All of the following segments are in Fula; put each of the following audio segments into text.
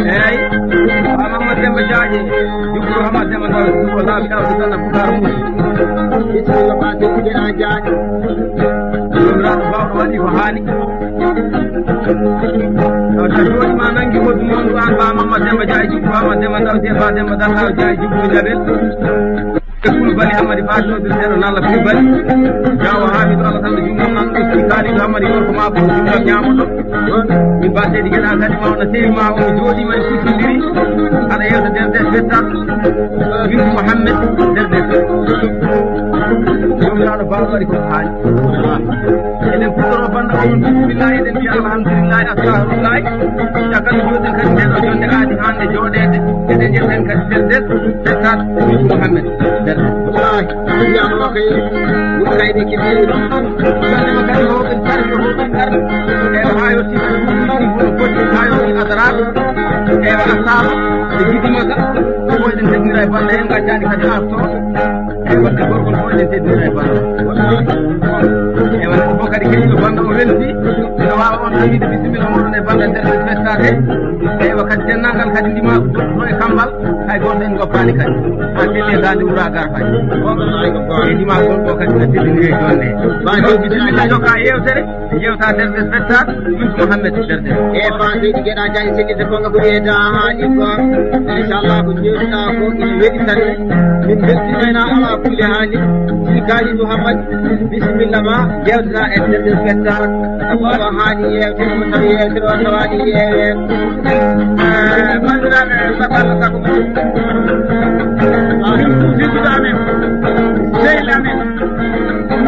Hey haje jukko Hamad Demba Ndaw ko laabi daw do tan Bukar Musi bismillah ba de dina jaaj Raadu bawdo wadi ko haali ta joni ma nangi wodi mon do an ba Hamad Demba jaay jukko Hamad Demba Ndaw te ba Demba Ndaw jaay jukko jabel kul bani Hamadi Fatou de Zero nalla kul bani jawa Hamid Allah tan jumma nan ko kali Hamadi ko ma ko jumma nyaamudo mi batte di gena kadi mawna sey ma o jodi man kutindiri ala yewta derde fetal bin Muhammad derde jumla ba bari ko haali enen futoro banda on bismillah eden bi alhamdulillah astaghfirullah jakal jodi kadi den o jonde aadi hande jodede eden jeten kadi derde fetal bin Muhammad wallahi ya Allah kay kay de kidi ma kadi ho ben tar ho ben tar e hayo ti ko ti hayo ni adara e asaba e gidi maka ko den tegnira banda en gajani kadi arto e wadde gorgol ko den tegnira banda e wala ko kadi kedi banda o welti no wawa on amide bismillah mo ne banda der festade e wakati dennagal kadi ndima no e kambal hay goto en goppani kadi ha telle dande wura gar fay e ndima gonɗo kadi no tellini e jonde ba bismillah joka yewtere yewta derde festade min Muhammad derde e faade di geda jaay sigi de ko nga ko yeda haali ko inshallah ko jewta ko ina wedi tan min beltinayna ala kulli haali ci kali Muhammad bismillah ma yewta e derde festade Allah haali yewte mo tawi yewte o tawani yewe bandiraɓe sakalla sako jidduɗamen sehil'amen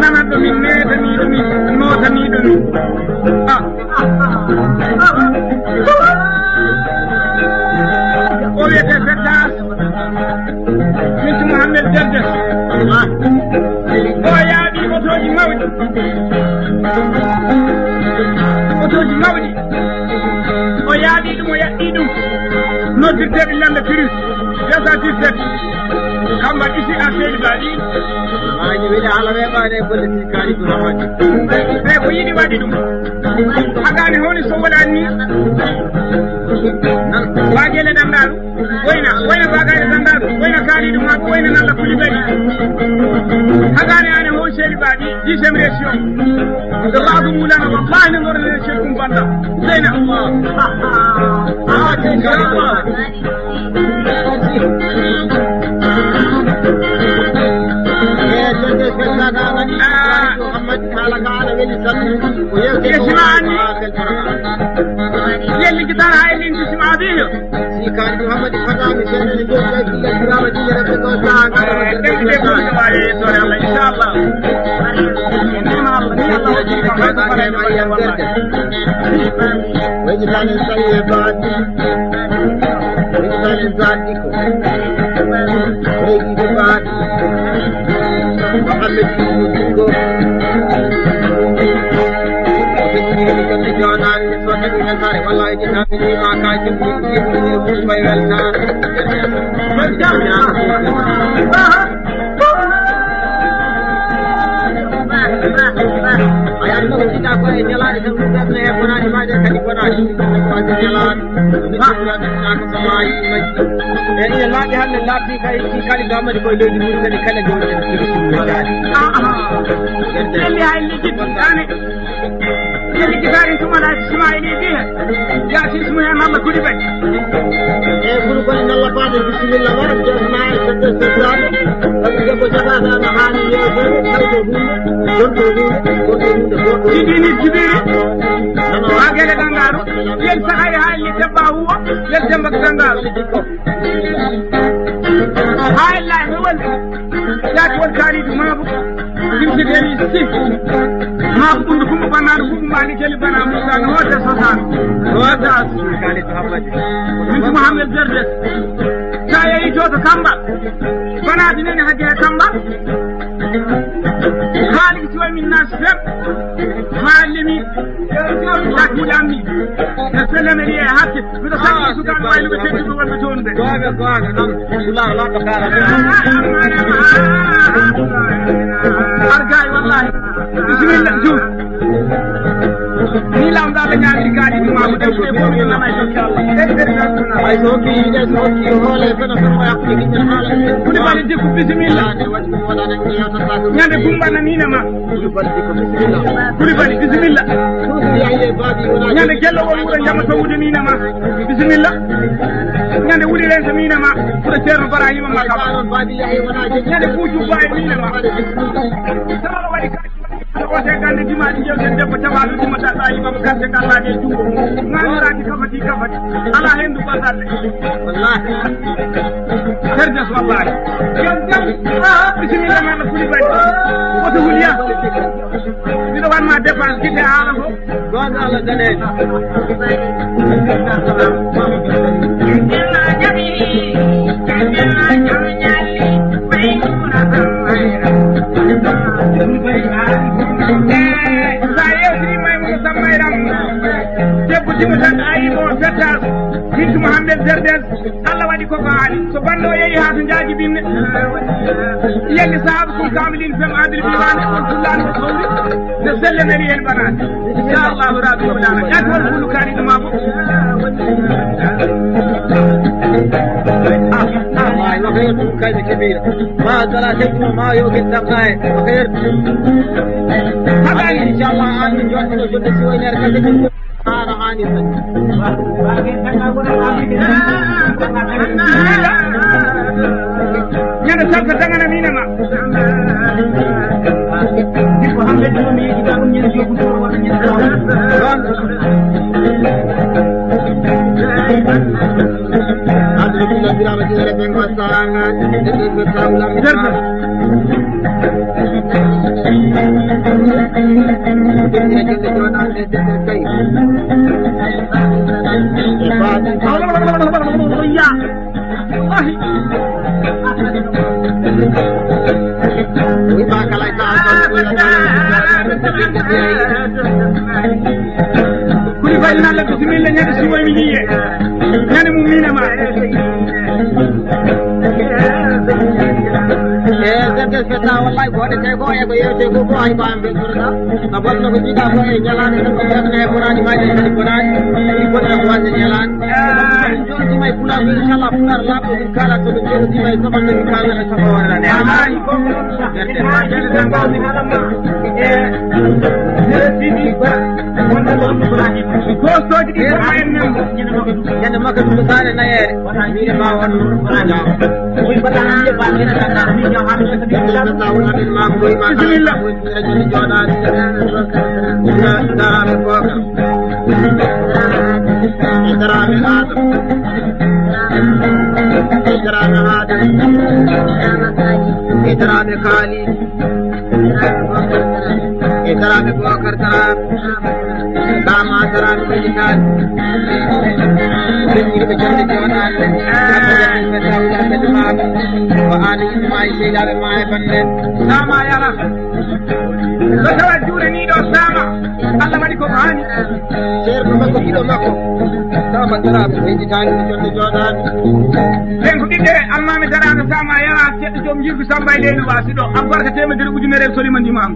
nanaɗo min netaniɗo min notaniɗo min o wiyete fettas misi Mouhamed Derde o yaaɓi otoji mawɗi o yaaɓi ɗum o yaɗɗi ɗum noddirteɓe lande pris yasa tirtet kamba isi a seedi baɗi maji wiɗa ala weɓade golleti kaali ɗum hamadi ɓe ko yiɗi waɗi ɗum hagani honi so waɗani ni wagele ɗanɗaɗu wayna bagade ɗanɗaɗu wayna kaaliɗum mako wayna nalla kuli ɓeɗi hagani ane hon seedi baɗi 10e région de raadu mulana wallahi ne gornene seedi ɗum banda zeyna inchallah يلي قدر هاي اللي انت سمع بيه كان محمد فتح مشان اللي جوه في الكرامة دي ربك وسعك ان شاء الله ويجعل الطيبات ويجعل ذاتكم ويجعل بعد محمد يوسفكم والله جنابي ما كان يجيب ويولنا ayat ko kita ko e jalan itu kita ne puna ni maja kali puna ni maja jalan ni pura ni nak samai maji ni la di halle la fi kai ki kali gamari ko le ni kali kala jole ni ni ay ni ki bangane ni ki dari tuma la samai ni di ya si smu ya mama kudi be e guru ko ni Allah pa de bismillah wa jamai sate sadar abge ko jaga na hani ye jibini wagele dangaru yen sahay hali tebba huwa yen tembak dangaru hay la wal yaki wal kari mabu dimti deni si mabu bundu kumu banaru kumu mani keli bana musa no wata sosan wata kali to habbaji min Muhammad Derde saya ijoto kamba bana dinene hajja kamba hali tuwa min nas fep halimi yakmu lammi nasalama li hatta bido sakki sukan waylu be teddu wal be tonde goga non ullah la ka dara argay wallahi bismillah ni lamɗo Allah ñaamiri kaaɗi ɗumama ɗe ɓe fof yo nana jokki Allah ay so hokki yiide so hokki hoole fena fena o yakkude giƴƴen haala kuli bali dikku bisimilla ne waɗi ɗum waɗanen yewtata ñande kumbanna nina ma kuli bali dikko bisimilla kuli bali bisimilla yahiye baabi wona ñande kellowol wuuro jama towude mina ma bisimilla ñande wuli ren so mina ma ɓuura ceerno barahima ma kam non baabi yahi wona ñande fuuju baye mina ma sawaɗo waɗi ote gande dimaɗi jewten debbo tawaɗo dimata ɗayimama garte gallaɗe jungo ganiraki kafati ala hendu basalle wallahi serdes wallahi bisimilla maɗa kuli bari oto huliya mbiɗo wanma dépense guite haala fo gonga Allah daneji sa yewtiri Maymoudou Sammayram debbo timo tan ayimo fettas hintu Mouhamed Derdes Allah waɗi koko haali so banno yeehi ha to jaajibinne yelli sahaaba kum kamilin fem adil bilane on fullani ko sowri ne sellenari hen banade inchallahu rabi oɗana ƴat won fulu kaani ɗuma fof وخير كلمة كبيرة ما زال شيء ما يوجد دقائق وخير هذا إن شاء الله أن نجوز نجوز سوي نركز ما رهاني ñande salka dagana minama dikko hamɓe ɗum yiɗiɗa ɗum ñande jogudo walla ñande kuli bari nalla bisimilla ñande siwoy mi yiye ñande mum minama Derdes fetta wallahi ko waɗete ko e ko yewte ko ko hay ko am ɓesoroɗa a bonno ko jiiɗa ko e ñalade tan ko ɓerne e bonani maɗe kadi bonani i bonne ko wasde ñalade ɗum joɗotima e pulaar ko inchallah pulaar laaɓɗo ɗum kalat ko ɗum joɗotima e saɓanno ɗum kalata safa waɗanane amani gostoji ɗi koma en men ñande makka ɗum sane nayere wiide ma won bisimilla إكرام خالد إكرام بوكر تراب كما تراب مجدان سنجد بجنة جونان وآل إسماعيل شيلار ما يبنن sama yara so tawa juure ni ɗo sama Allah waɗi ko hani شير مكو إلو مكو كما تراب مجدان بجنة جونان ɓen ko ɓiɓɓe almami darano sama yara ceɗɗo joom jirgu Samba e leydi wasi ɗo abbarka temedere ujunere solima ndimam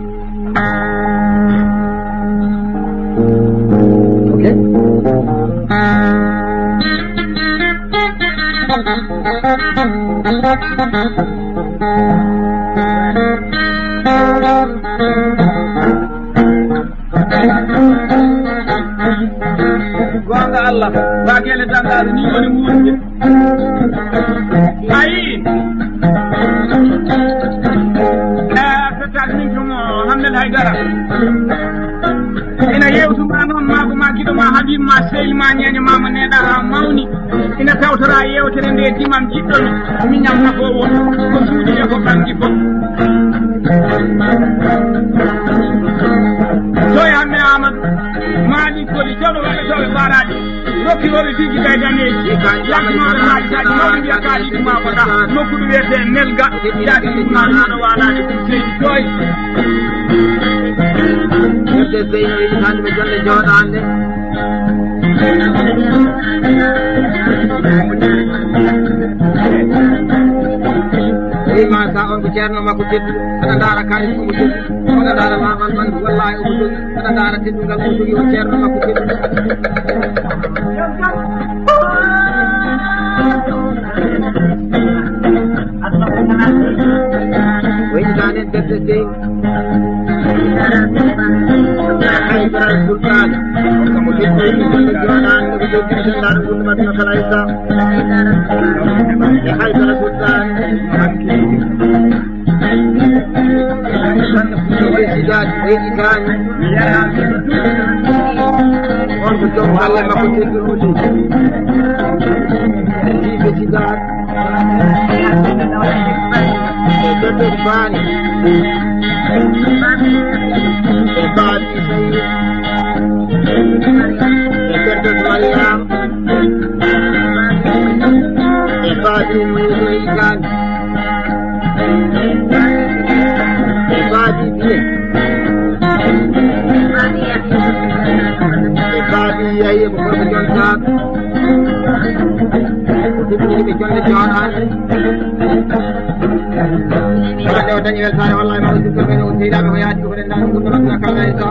gonga Allah bagele dandaɗo ni woni wuurde ayi fettade min tomo Hamdel Haydara ina yewtuma noon mago ma giɗo ma Habib ma sehil ma ñeño mama neɗa ha mawni ina tawtora yewtere nde dimam jiɗɗomi miñam nafowo ko suuɗi e ko ɓangi fof soye hamme Amadou maali koli joɗo waɗa toɓe mbaraɗi rokkiroɓe fiji kay daneji yaknoɓe haalisaji mawɗi mbiya kaali ɗuma koɗa nokkuɗo wiyete nelga yaaki ɗumna naɗo walade ɗum seydi toy yedde seyno yitande ɓe jolle jooɗande ma sa on ko ceerno makko teddu ana ndaara kalis ko teddu ana ndaara mamal man wallahi o teddu ana ndaara teddungal ko jogi o ceerno makko teddu وإنسان تدري حيدر السلطان ومحيط الجوانان وجود الجنان والمدن خلايسا حيدر السلطان وإنسان وإنسان وانتم على ما كنت تقولون في سيدات Terbani, terbani saya, Mariam, terbani menunjukkan, terbani dia, terbani saya berjangkat, ini berjalan. Ada orang yang saya wallahi mau juga menurut tidak bayar juga dan untuk melakukan itu.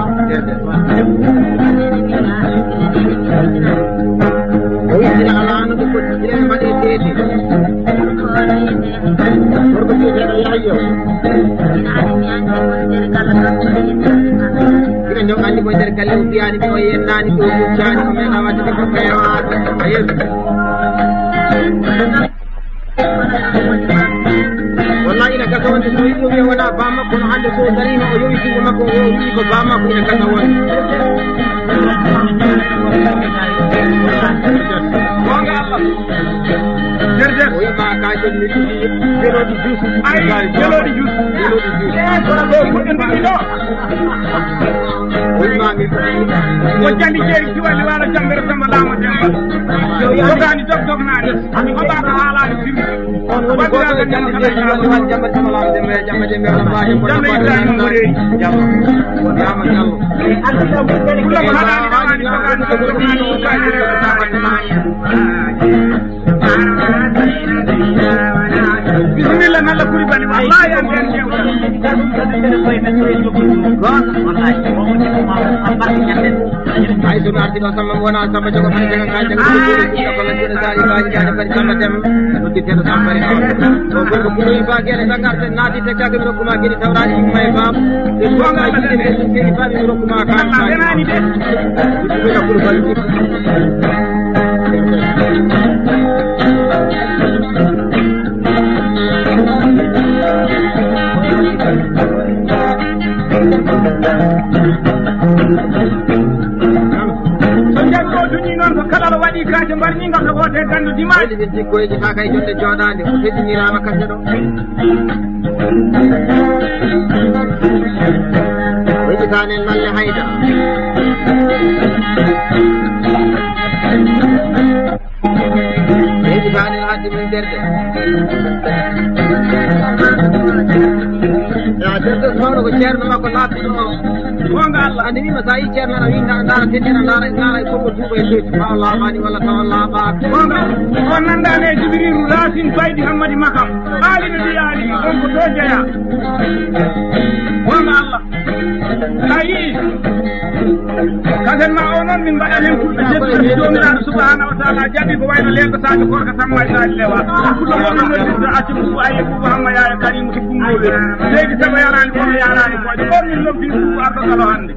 Oh ini adalah anak itu yang pada itu. Berbeza dengan ayo. Kita jangan dibuat kali ujian itu yang nani itu ujian mereka masih berperan. Ayo. Wallahi ina kasa wanda so yiyo me wana ba ma kono hande so dari ma o yowi ko ma ko yowi ko ba ma ko ina kasa wanda wanga Allah jerde o ma ka je ni jelo di jus ay jelo di jus ko ko ndi do o ma mi ko jandi jeri ci wala wala jambere sama lama demba yo gani dog na ni ko ba ko hala ni on woni ko jandi jeri wala jamba sama lama dembe jamba dembe wala ba ko jamba ibrahim ngore jamba yama jallo akila ko jeri ko hala ni dama ni ko gani dog na ni ko jeri ko sama bismillah nalla kuri bani wallahi an den jew ay so arti ko sama wona sama jogo man jaga ka jaga ko ko la jere dari baji jani bari sama dem to di ten sambari to ko ko ni ba gele dangar te nadi te jaga ko kuma giri tawraji may bab e ko ngal de ke ba ni ko kuma ka nani de ko ko bari kala wadi kaaje mbar ni ngam ko te gandu dimaji di ko ji fa kay jotte jodande ko te ni rama kase do wadi kanen nalle hayda wadi kanen hadi min derde ya derde sawro ko cerno makko laati no wonga Allah andi ni masai cerno na winda ndara tenina ndara ko ko tuba e Allah mani wala ta Allah ba wonga on nanda ne jibril rasin baydi hamadi makam ali bi ali on ko do jaya wonga Allah ayi kaden ma onon min baalen kulbe jebbi jomiraar subhanahu wa ta'ala jabi ko wayno lego sadio korka tamma sadio lewa kullo mo non do atti ko ayi ko hamma ya karim ko kumole legi sama yarani ko yarani ko on min lobbi ko aka kala hande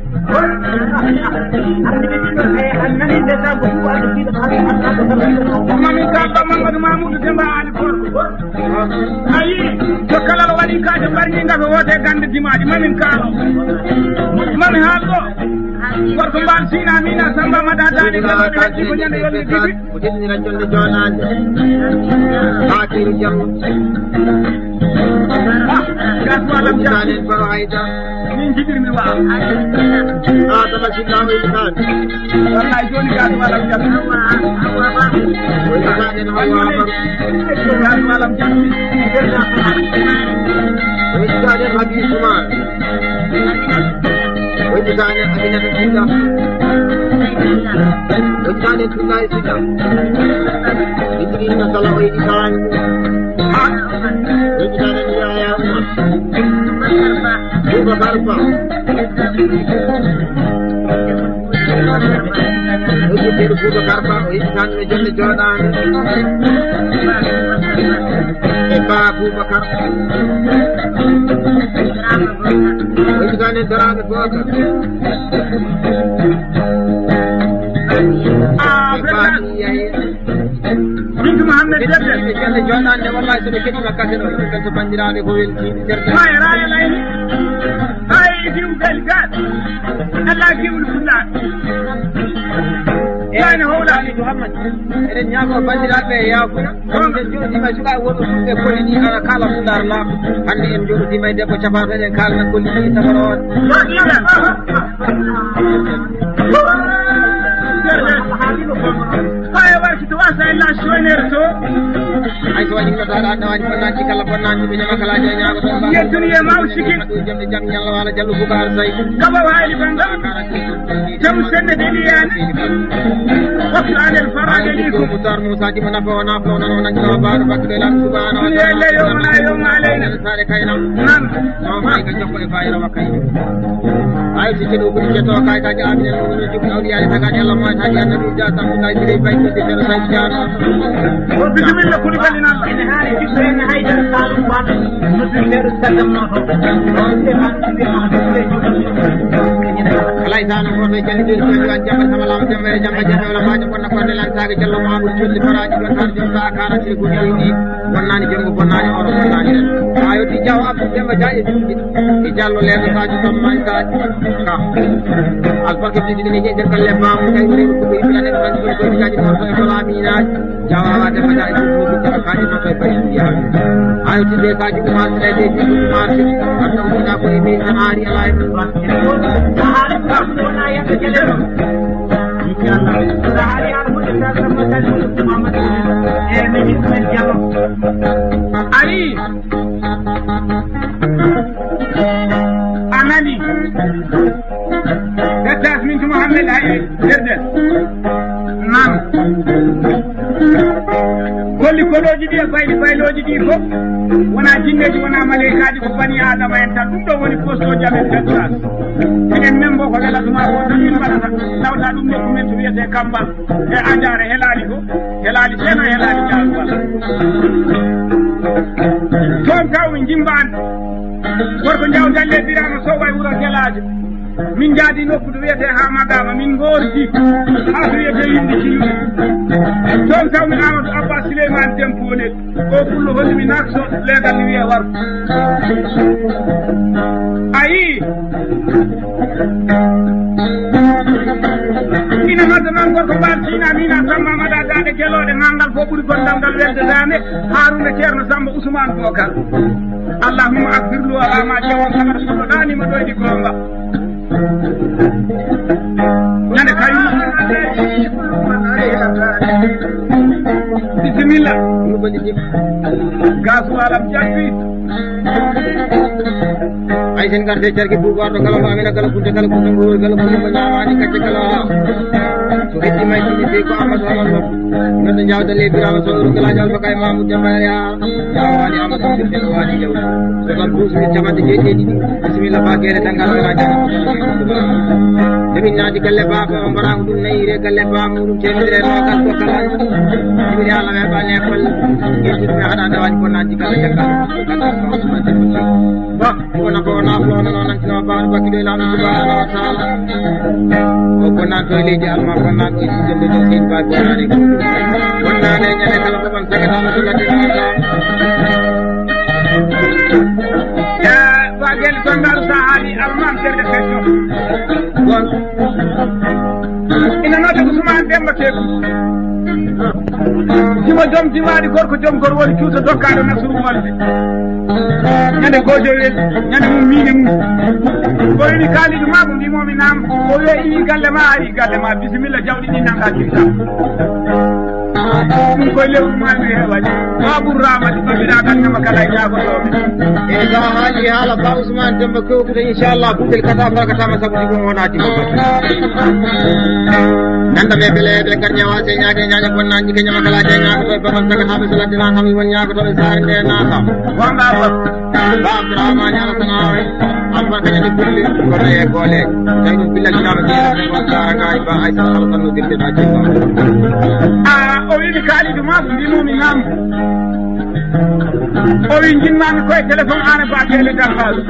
mami kamba Mamadou Mamoudou Demba Ali Korko ayi to kala wadi kaaje barni ngabe wote gande dimaji mamin kaalo mami haaldo gorko mbal sina mina samba madadani kala be ko nyande yolde dibi ko dinni la jonde jonande hakiru jam gas wala jani baro hayda min jibir mi wa dama ci lamu tan wallahi joni gas wala jam ko jani no wa gas wala jam ko jani habi suman وجداني أبينا بسيطة وجداني تلاي سيطة إدرينا صلى ويجدان وجداني يا بوبكر با وجدير بوبكر با إنسان نجل جودان إبا بوبكر وإنسان درام بوبكر بنت محمد جدل جل جودان ne wallahi so be kedi makka no ko bandirabe ko welti ما يراي لا هاي في وقال الله يقول فلان يعني هو لا محمد eden nyago bandirabe ya ko on de jodi ma suka wodo be ko ni ana kala fundar la hande en jodi may debbo cafarde den kalna ko ni tabaron هاي ورك تواسع إلا شوي نرتو ay so wadi ko dara da wadi fonna ci kala fonna ci be nyama kala je nyaago to ba يا دنيا ما وشكي jam jam yalla wala jallu bugar say كبا هاي بندا جم سنة دليان وقت عن الفراغ ليكم mutar musa di manafa wa nafa wa nana ngina ba bakre lan subhanahu wa لا يوم لا يوم علينا sare kayna نعم ma ka jokko e fayra wakay ay ci do ko ci to kay ka jaami ne no ci awdi ya ta ka yalla ma ta ya nabi ja ta kay bi bay ko ci dara say jaar بسم الله كل بالنا إن هذه جسرين هيدا الصالح بعد مسلم غير السلام ما هو kalay tan ko be jali de ko wan jamba sama lam jambe jamba jamba wala ma ko na ko de lan taagi jallo ma bu julli faraji do tan jom sa akara ci ko jalli wonnani jongo bonnani oro bonnani ayo ti jaw abdu jamba jaaje ti jallo le sa ji tam man ka ka al fakki ti ni je jakkal le baamu kay wuri ko bi la ne man ko jaaji ko ko la mi na jawa de ma jaaji ko ko ka ni ko bay ya ayo ti de ka ji ko ma de de ko ma ci atam na ko ni ari alay علي أماني تتاس من محمد هاي جدا نعم golli ko loji di bayli bayloji di ko wona jinneji wona malaikaji ko bani adama en tan dum do woni posto jamen tan enen membo ko dala duma ko tan min bana tawta dum ne ko men to wiete kambal e ajare helali ko helali seno helali jaal wala ton taw jimban gorko jaw dalle birama so way wuro helaji min jaadi nokku do wiete ha magama min gordi ha do wiete yindi ci ton taw min Amadou Abba Souleymane Dempone ko fullo holli mi nakso legal ni wiye war ayi ina madda man gorko baltina mina Samba Mada dade kelode nangal fo ɓuri gondal ngal welde dane Haruna Ceerno Samba Ousmane Bokar allahumma akbirlu ala ma jawon kana solo dani ma doydi gonga nane kayu bismillah gasu alam jabbi ay sen garde cerki bubar do kala amina kala kunde kala kunde ngol kala kunde nyamani kacce kala so hetti may ci be ko amado amado ngada jawda le birama so kala jawal bakay mamu jamaya jawani amado de wani jaw so dal bus mi jamade jeje di bismillah ba gere tangal wala jam demi naji galle baba mbarangu dum nayire galle baba dum temedere no kal ko kala dimi ala me bane kol yeji me hada da wani ko naji galle jangal ba ko na ko na ko na nan kina ba ba kido la subhanahu wa ta'ala ko na to leji alma ko na ko jende do sin ba ko na ni ko na ne nyane kala ko ban saga na to la ya ba gel ko ndar sahali alman terde fetto gon ina nota Ousmane Demba Teku jima jom jimaadi gorko jom gor woni cuuta dokkaɗo nasru malde ñande gojowel ñande mum miine mum ko woni kaalijo ma ko mbimomi nam o wiya ini galle ma ari galle ma bisimilla jawɗi ɗi nanga kirta ɗum koye lewru mami hewaji babou ramadi ɓamina tan nama kala e jagotoɓe e sa haali haala ba Ousmane Demba Kewkude inchallah buɗel kata bakatama sabu ɗi ɗum wonati nanda ɓe beleɓe kadi ñawase ñaade ñaña bonnaji ke ñama kala de ñagoto e babal tagataɓe so laddinan kam won ñagotoɓe sare nde naata gonga Allah ba Abdourahmane ñalatanawe albarka ñande bulli kono e gooleje tawi ɗum billakinaɓe jeeɗe on saragaji ba aysata kala tannodirde ɗa jemma o wiɗi kaalidu ma mbimomi nam o wi jinnami koye téléphone an e batele darhalu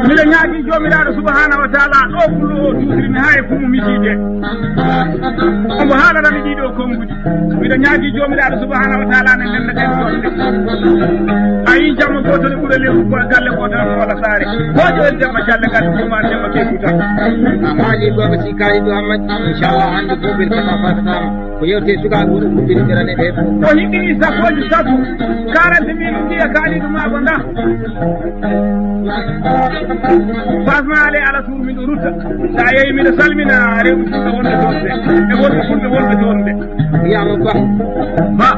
mbiɗa ñaagui jomiraɗo subahanahu wa taala ɗo fullo o tutrimi ha e fumu miside omo haalatami ɗiɗo konguji mbiɗa ñaagui jomiraɗo subahanahu wa taala ne ndenna ɗen jonde a yi jamma gotone ɓuura lewru ko galle gotono moola saare gojo en jamma jalle galle Ousmane Demba Kewkuta haali goɓe si kaalidu Hamad inchallah hande boɓel kata fakatama ko yewte sukaɓe woɗo kubbiniɗirane ɓe o hiɓɓini sappoji sappo 40 mille mbiya kaalidu mago nda basma ale ala tour miɗo rutta sa yeeyi miɗo salmina rewɓe fulɓe wonɓe toon ɓe e wonɓe fulɓe wonɓe toon ɓe wiyama ba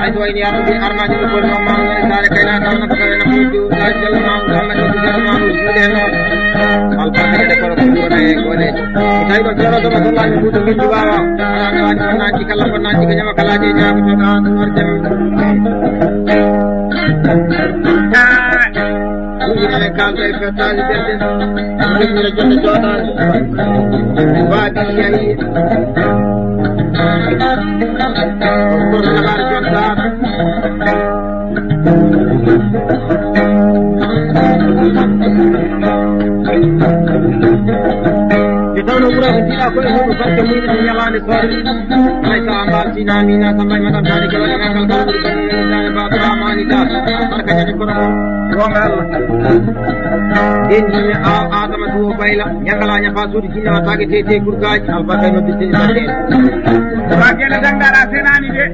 hayso wayni yaɗoɓe arnaji ɓe kono mamma gone sare kaynata arna ko tawena ɓoydu la jallo mamadou Hamad o dujaro mamadou juuɗe noon albarka ñande kono ko wona e goneje so tawi ɗo joroɗoma sollaji ɓuuɗo guendi wawa alaɗa waɗi bonnaji kala bonnaji ko ñama kalaji e ñagotoɗa ordem ujunene kalɗo e fettaji ɓerɗe jemira jonde jooɗaji waaɓi yahi kono nagaɗo jontaɗo te tawno ɓuura ko jiiɗa koye muɗum barke muyɗe ɗum ñalande soore hay sa mbaltinamina sambay madam tani ke waɗa ngal kala ɓuuri banine Babou Ramani da barka ñande kono gonga Allah den jinne adama to bayla ñangala ñafa suudi jinne watake tete gurgaji albarka no bisse ɓe ba kene dangara senani de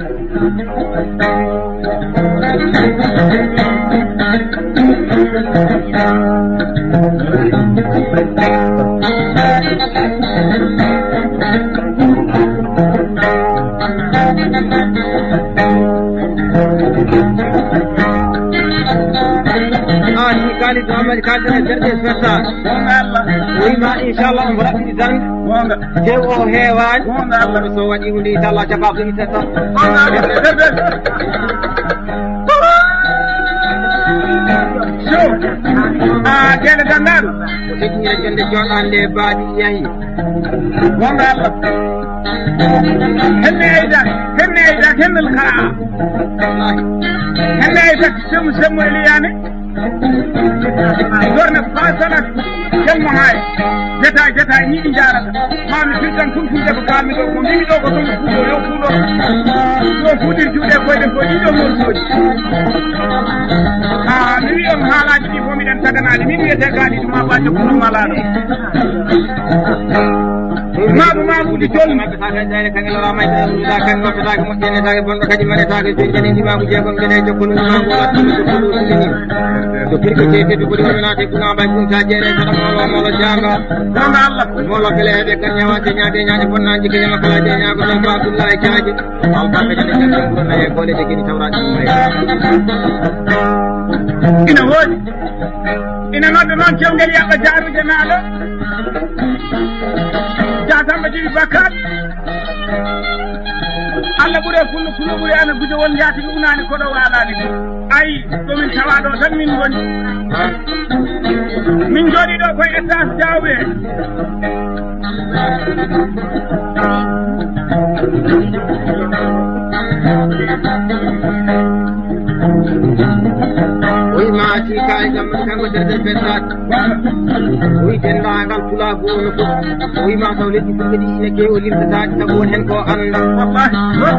kaalidu Hamad kaldene derɗe fetta gonga Allah woyima inchallah omo raɓɓiɗi tan gonga tew o heewani gonga Allah so waɗi hunde inchallah cafa ko ittata gonga Allah kene dandaɗo ko teƴñira jonde joɗan nde baaɗi yahi gonga Allah henne ayda hennel kara henne ayda semmo eliyane dorne fasalat kelmo hay jeta ñiɗi jarata mami firtan fulfulde ko kalmi ɗo ko mbimi ɗo ko ɗum fuuɗo yo fuuɗo yo fuuɗir juuɗe koyɗe ko ɗiɗo morsoji mi wi on haalaji ɗi fo miɗen taganaɗi min wiyete kaalidu ma ba jokkunomalaɗo maɓuɗi jolni maɓɓetake jayre kange lora mayde ɗa kange goppetake moƴƴenetake bonɗo kadi manetake so janidi maɓu jeegom gueɗe jokkonumago wattino jokkoluɗumini so pirke tefeɓe ɓoɗi wominate gunambay gunta jeere saɗa molo janga gonga Allah molo bele heɓe kan ñawate ñaade ñaade bonnaji ke ñama kalaje ñago tan ko Abdoullahi Diadio albarka jande jande ɓurna e golede keni tawraji ɗumre ina woodi ina nodde noon cewngel yaɓɓa jaarude naaɗo Samba Jibi Bakkat Allah ɓuure fullo fullo ɓuure ana gujo won jaati unani koɗo walani ko ayi ɗomin tawa ɗo tan min goni min jooɗi ɗo koye étage Diawɓe oyi ma sika e jamma kanko derɗe fettat oyi dendagal pula gono fof oyi ma taw leddi fulɓe ɗi ine kewi o limtataɗi sabu won hen ko anda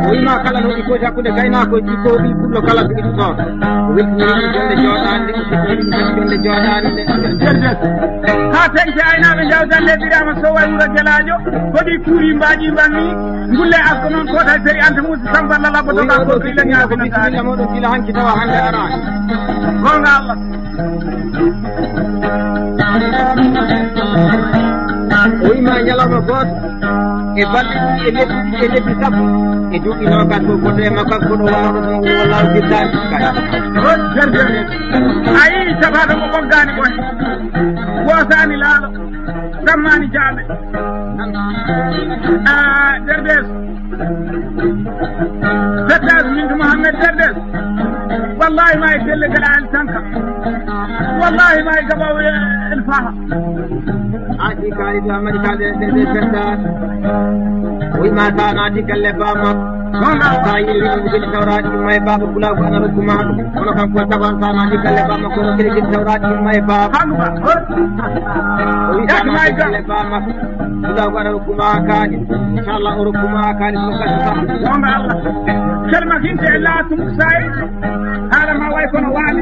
oyi ma kala noɗi foti hakkude gaynako e jikkoɓi fullo kala so itti toon o weltiniri jonde joɗade o sikkiri jonde joɗade nde ha teŋte aynaɓe jawdan leɗɗirama so way wuuro Gueladio hoɗi kuuri mbaɗi mbanni gulle asko noon kota séri anta musi samballa labbotoɗa ko ila ñaako bisimilla moɗon gila hanki tawa hande arani gonga Allah o wima ñalawma goto e balɗe ɗiɗi e lebbi sappo e duuɓi nogas ko goto e makko ko ɗo wonno ɗum wallahi billahi kay ayi sabaɗo mo ɓoggani ɓoy wosani laaɗo sammani jaaɓe Derdes Derdes min ko Mohamed Derdes wallahi ma e gelle galali tanka wallahi ma e gabaw el faha aji kaali to amadi kalde Derdes festa wima ta naati galle bama sa yiri mo gel tawraati may baba kula ko ana rokuma ono kan ko taban sa naati galle bama ko no gel tawraati may baba hanuba wima galle bama kula ko ana rokuma kaani inshallah o rokuma kaani ko ka sa wonga Allah kelma kinte la tum sai hala ma way kono wali